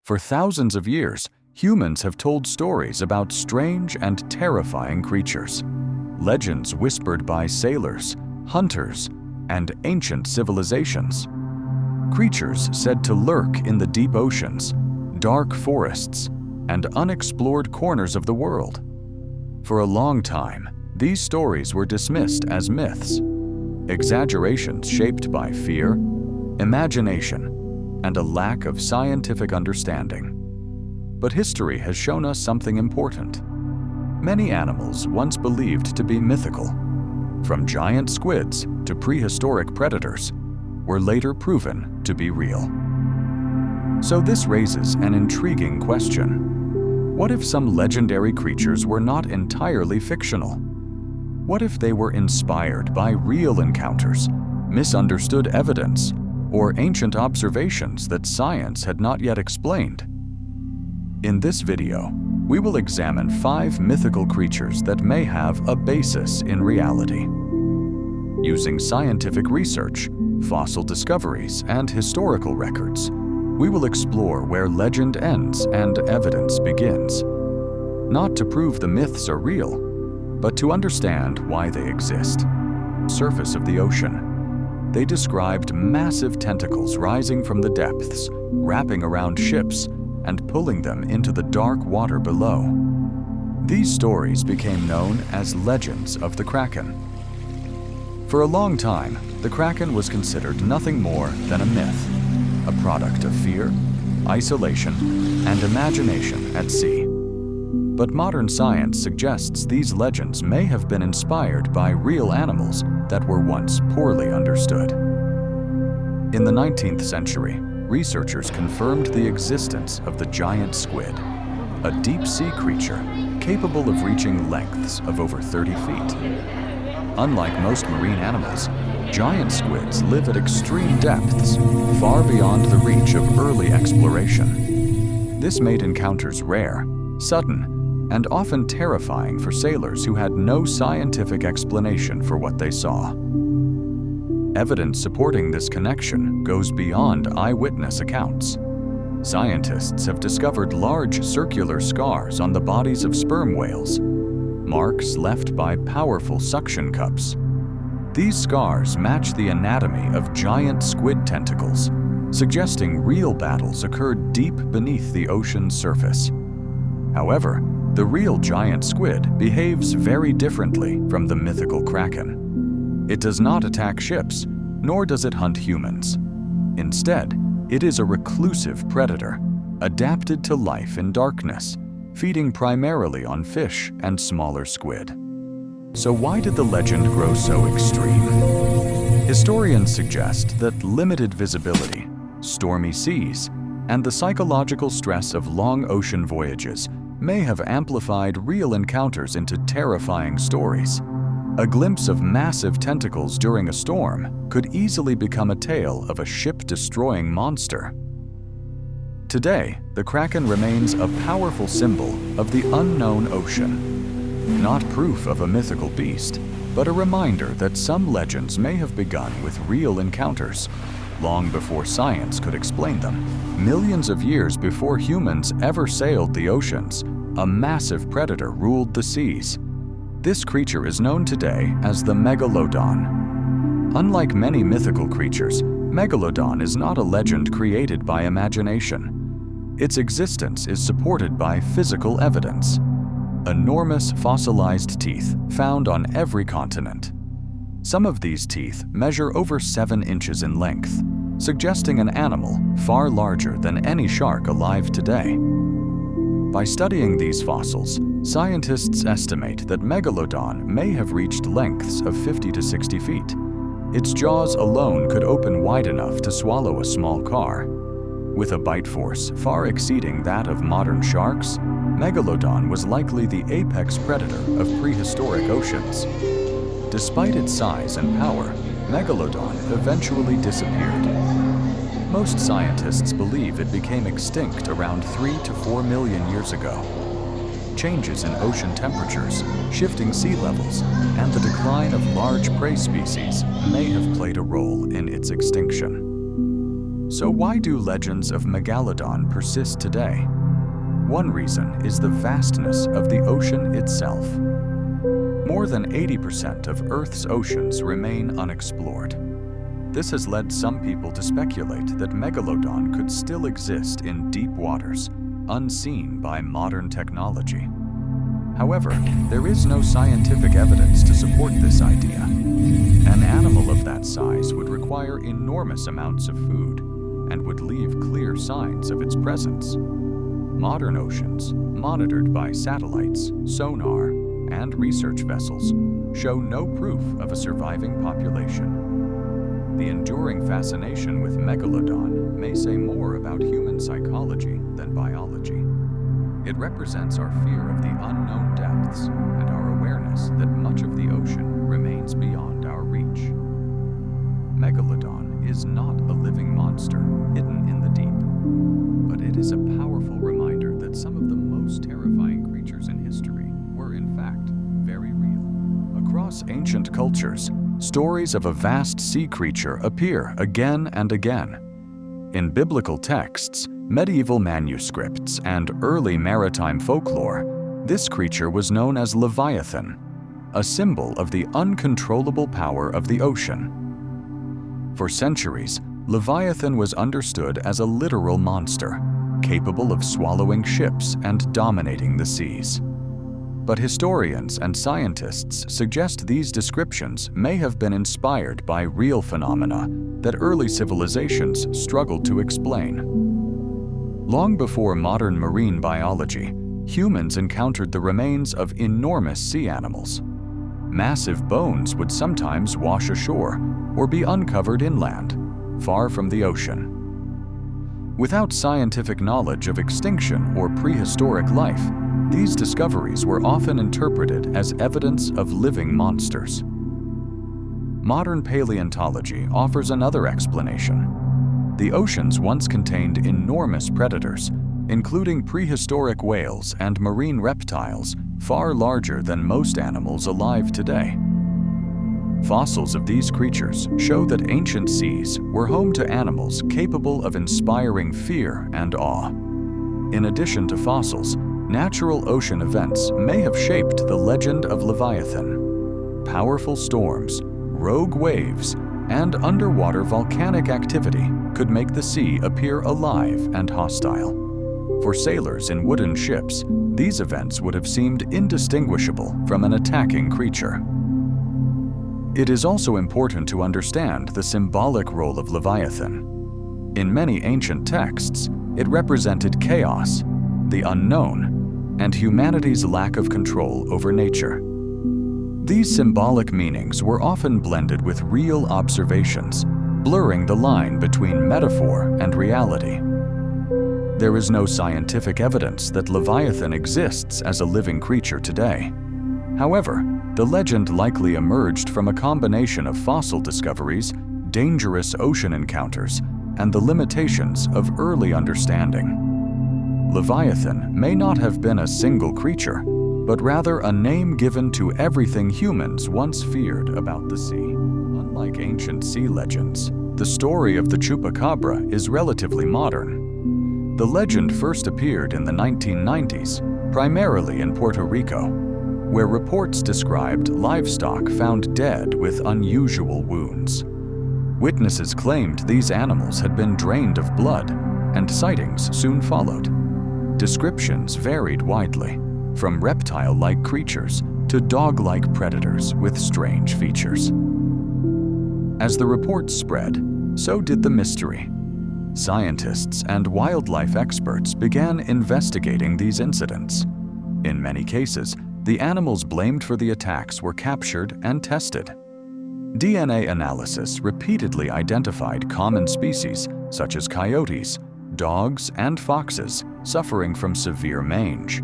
For thousands of years, humans have told stories about strange and terrifying creatures. Legends whispered by sailors, hunters, and ancient civilizations. Creatures said to lurk in the deep oceans, dark forests, and unexplored corners of the world. For a long time, these stories were dismissed as myths, exaggerations shaped by fear, imagination, and a lack of scientific understanding. But history has shown us something important. Many animals once believed to be mythical, from giant squids to prehistoric predators, were later proven to be real. So this raises an intriguing question. What if some legendary creatures were not entirely fictional? What if they were inspired by real encounters, misunderstood evidence, or ancient observations that science had not yet explained? In this video, we will examine 5 mythical creatures that may have a basis in reality. Using scientific research, fossil discoveries, and historical records, we will explore where legend ends and evidence begins. Not to prove the myths are real, but to understand why they exist. Surface of the ocean. They described massive tentacles rising from the depths, wrapping around ships, and pulling them into the dark water below. These stories became known as legends of the Kraken. For a long time, the Kraken was considered nothing more than a myth, a product of fear, isolation, and imagination at sea. But modern science suggests these legends may have been inspired by real animals that were once poorly understood. In the 19th century, researchers confirmed the existence of the giant squid, a deep-sea creature capable of reaching lengths of over 30 feet. Unlike most marine animals, giant squids live at extreme depths, far beyond the reach of early exploration. This made encounters rare, sudden, and often terrifying for sailors who had no scientific explanation for what they saw. Evidence supporting this connection goes beyond eyewitness accounts. Scientists have discovered large circular scars on the bodies of sperm whales, marks left by powerful suction cups. These scars match the anatomy of giant squid tentacles, suggesting real battles occurred deep beneath the ocean's surface. However, the real giant squid behaves very differently from the mythical Kraken. It does not attack ships, nor does it hunt humans. Instead, it is a reclusive predator, adapted to life in darkness, feeding primarily on fish and smaller squid. So why did the legend grow so extreme? Historians suggest that limited visibility, stormy seas, and the psychological stress of long ocean voyages may have amplified real encounters into terrifying stories. A glimpse of massive tentacles during a storm could easily become a tale of a ship-destroying monster. Today, the Kraken remains a powerful symbol of the unknown ocean. Not proof of a mythical beast, but a reminder that some legends may have begun with real encounters, long before science could explain them. Millions of years before humans ever sailed the oceans, a massive predator ruled the seas. This creature is known today as the Megalodon. Unlike many mythical creatures, Megalodon is not a legend created by imagination. Its existence is supported by physical evidence. Enormous fossilized teeth found on every continent. Some of these teeth measure over 7 inches in length, suggesting an animal far larger than any shark alive today. By studying these fossils, scientists estimate that Megalodon may have reached lengths of 50 to 60 feet. Its jaws alone could open wide enough to swallow a small car. With a bite force far exceeding that of modern sharks, Megalodon was likely the apex predator of prehistoric oceans. Despite its size and power, Megalodon eventually disappeared. Most scientists believe it became extinct around 3 to 4 million years ago. Changes in ocean temperatures, shifting sea levels, and the decline of large prey species may have played a role in its extinction. So why do legends of Megalodon persist today? One reason is the vastness of the ocean itself. More than 80% of Earth's oceans remain unexplored. This has led some people to speculate that Megalodon could still exist in deep waters, unseen by modern technology. However, there is no scientific evidence to support this idea. An animal of that size would require enormous amounts of food and would leave clear signs of its presence. Modern oceans, monitored by satellites, sonar, and research vessels, show no proof of a surviving population. The enduring fascination with Megalodon may say more about human psychology than biology. It represents our fear of the unknown depths and our awareness that much of the ocean remains beyond our reach. Megalodon is not a living monster hidden in the deep, but it is a powerful reminder that some of the most terrifying creatures in history were in fact very real. Across ancient cultures, stories of a vast sea creature appear again and again. In biblical texts, medieval manuscripts, and early maritime folklore, this creature was known as Leviathan, a symbol of the uncontrollable power of the ocean. For centuries, Leviathan was understood as a literal monster, capable of swallowing ships and dominating the seas. But historians and scientists suggest these descriptions may have been inspired by real phenomena that early civilizations struggled to explain. Long before modern marine biology, humans encountered the remains of enormous sea animals. Massive bones would sometimes wash ashore or be uncovered inland, far from the ocean. Without scientific knowledge of extinction or prehistoric life, these discoveries were often interpreted as evidence of living monsters. Modern paleontology offers another explanation. The oceans once contained enormous predators, including prehistoric whales and marine reptiles far larger than most animals alive today. Fossils of these creatures show that ancient seas were home to animals capable of inspiring fear and awe. In addition to fossils, natural ocean events may have shaped the legend of Leviathan. Powerful storms, rogue waves, and underwater volcanic activity could make the sea appear alive and hostile. For sailors in wooden ships, these events would have seemed indistinguishable from an attacking creature. It is also important to understand the symbolic role of Leviathan. In many ancient texts, it represented chaos, the unknown, and humanity's lack of control over nature. These symbolic meanings were often blended with real observations, blurring the line between metaphor and reality. There is no scientific evidence that Leviathan exists as a living creature today. However, the legend likely emerged from a combination of fossil discoveries, dangerous ocean encounters, and the limitations of early understanding. Leviathan may not have been a single creature, but rather a name given to everything humans once feared about the sea. Unlike ancient sea legends, the story of the Chupacabra is relatively modern. The legend first appeared in the 1990s, primarily in Puerto Rico, where reports described livestock found dead with unusual wounds. Witnesses claimed these animals had been drained of blood, and sightings soon followed. Descriptions varied widely, from reptile-like creatures to dog-like predators with strange features. As the reports spread, so did the mystery. Scientists and wildlife experts began investigating these incidents. In many cases, the animals blamed for the attacks were captured and tested. DNA analysis repeatedly identified common species such as coyotes, dogs, and foxes suffering from severe mange.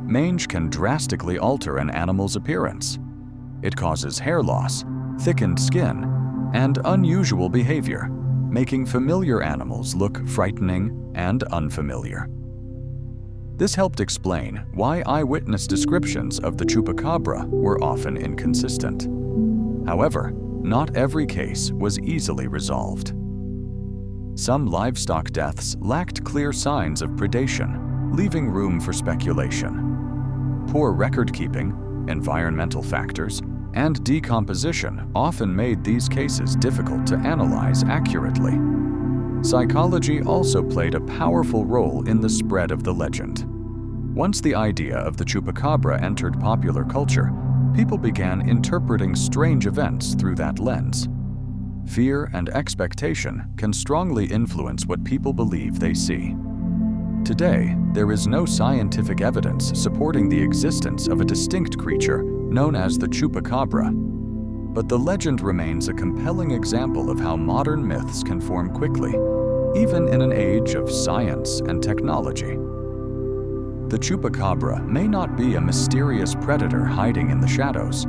Mange can drastically alter an animal's appearance. It causes hair loss, thickened skin, and unusual behavior, making familiar animals look frightening and unfamiliar. This helped explain why eyewitness descriptions of the Chupacabra were often inconsistent. However, not every case was easily resolved. Some livestock deaths lacked clear signs of predation, leaving room for speculation. Poor record-keeping, environmental factors, and decomposition often made these cases difficult to analyze accurately. Psychology also played a powerful role in the spread of the legend. Once the idea of the Chupacabra entered popular culture, people began interpreting strange events through that lens. Fear and expectation can strongly influence what people believe they see. Today, there is no scientific evidence supporting the existence of a distinct creature known as the Chupacabra, but the legend remains a compelling example of how modern myths can form quickly, even in an age of science and technology. The Chupacabra may not be a mysterious predator hiding in the shadows.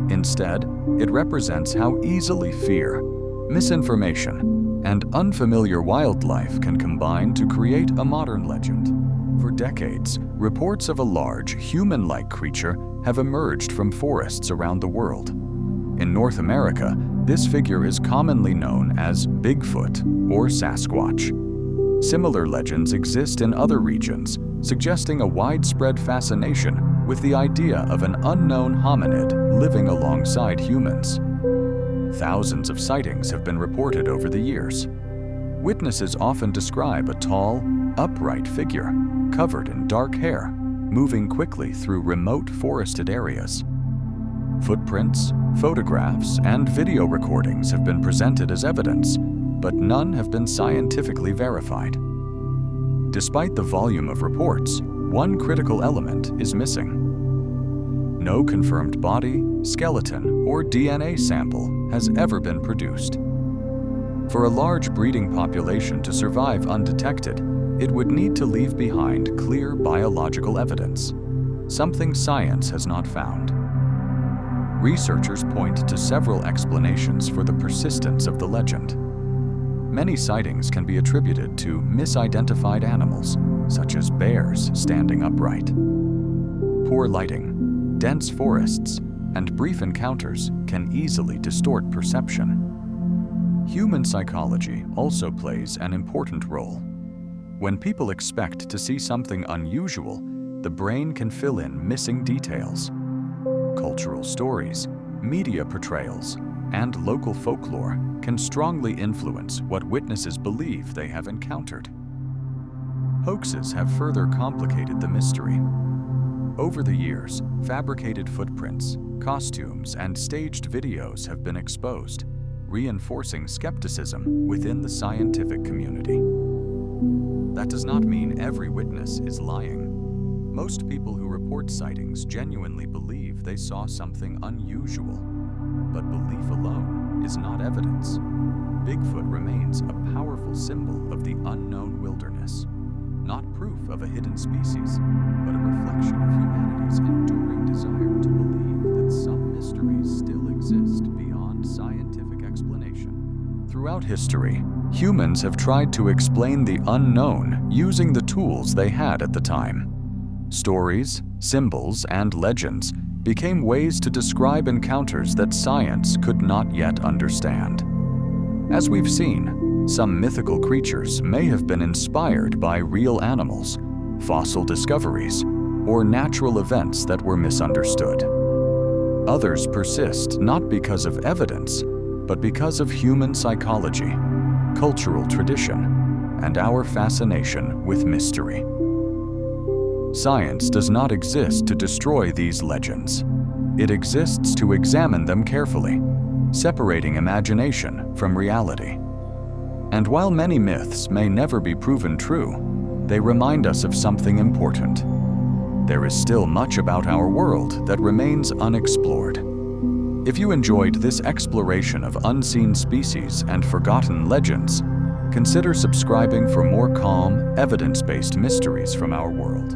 Instead, it represents how easily fear, misinformation, and unfamiliar wildlife can combine to create a modern legend. For decades, reports of a large, human-like creature have emerged from forests around the world. In North America, this figure is commonly known as Bigfoot or Sasquatch. Similar legends exist in other regions, suggesting a widespread fascination with the idea of an unknown hominid living alongside humans. Thousands of sightings have been reported over the years. Witnesses often describe a tall, upright figure, covered in dark hair, moving quickly through remote forested areas. Footprints, photographs, and video recordings have been presented as evidence, but none have been scientifically verified. Despite the volume of reports, one critical element is missing. No confirmed body, skeleton, or DNA sample has ever been produced. For a large breeding population to survive undetected, it would need to leave behind clear biological evidence, something science has not found. Researchers point to several explanations for the persistence of the legend. Many sightings can be attributed to misidentified animals, such as bears standing upright. Poor lighting, dense forests, and brief encounters can easily distort perception. Human psychology also plays an important role. When people expect to see something unusual, the brain can fill in missing details. Cultural stories, media portrayals, and local folklore can strongly influence what witnesses believe they have encountered. Hoaxes have further complicated the mystery. Over the years, fabricated footprints, costumes, and staged videos have been exposed, reinforcing skepticism within the scientific community. That does not mean every witness is lying. Most people who report sightings genuinely believe they saw something unusual, but belief alone is not evidence. Bigfoot remains a powerful symbol of the unknown wilderness, not proof of a hidden species, but a reflection of humanity's enduring desire to believe that some mysteries still exist beyond scientific explanation. Throughout history, humans have tried to explain the unknown using the tools they had at the time. Stories, symbols, and legends became ways to describe encounters that science could not yet understand. As we've seen, some mythical creatures may have been inspired by real animals, fossil discoveries, or natural events that were misunderstood. Others persist not because of evidence, but because of human psychology, cultural tradition, and our fascination with mystery. Science does not exist to destroy these legends. It exists to examine them carefully, separating imagination from reality. And while many myths may never be proven true, they remind us of something important. There is still much about our world that remains unexplored. If you enjoyed this exploration of unseen species and forgotten legends, consider subscribing for more calm, evidence-based mysteries from our world.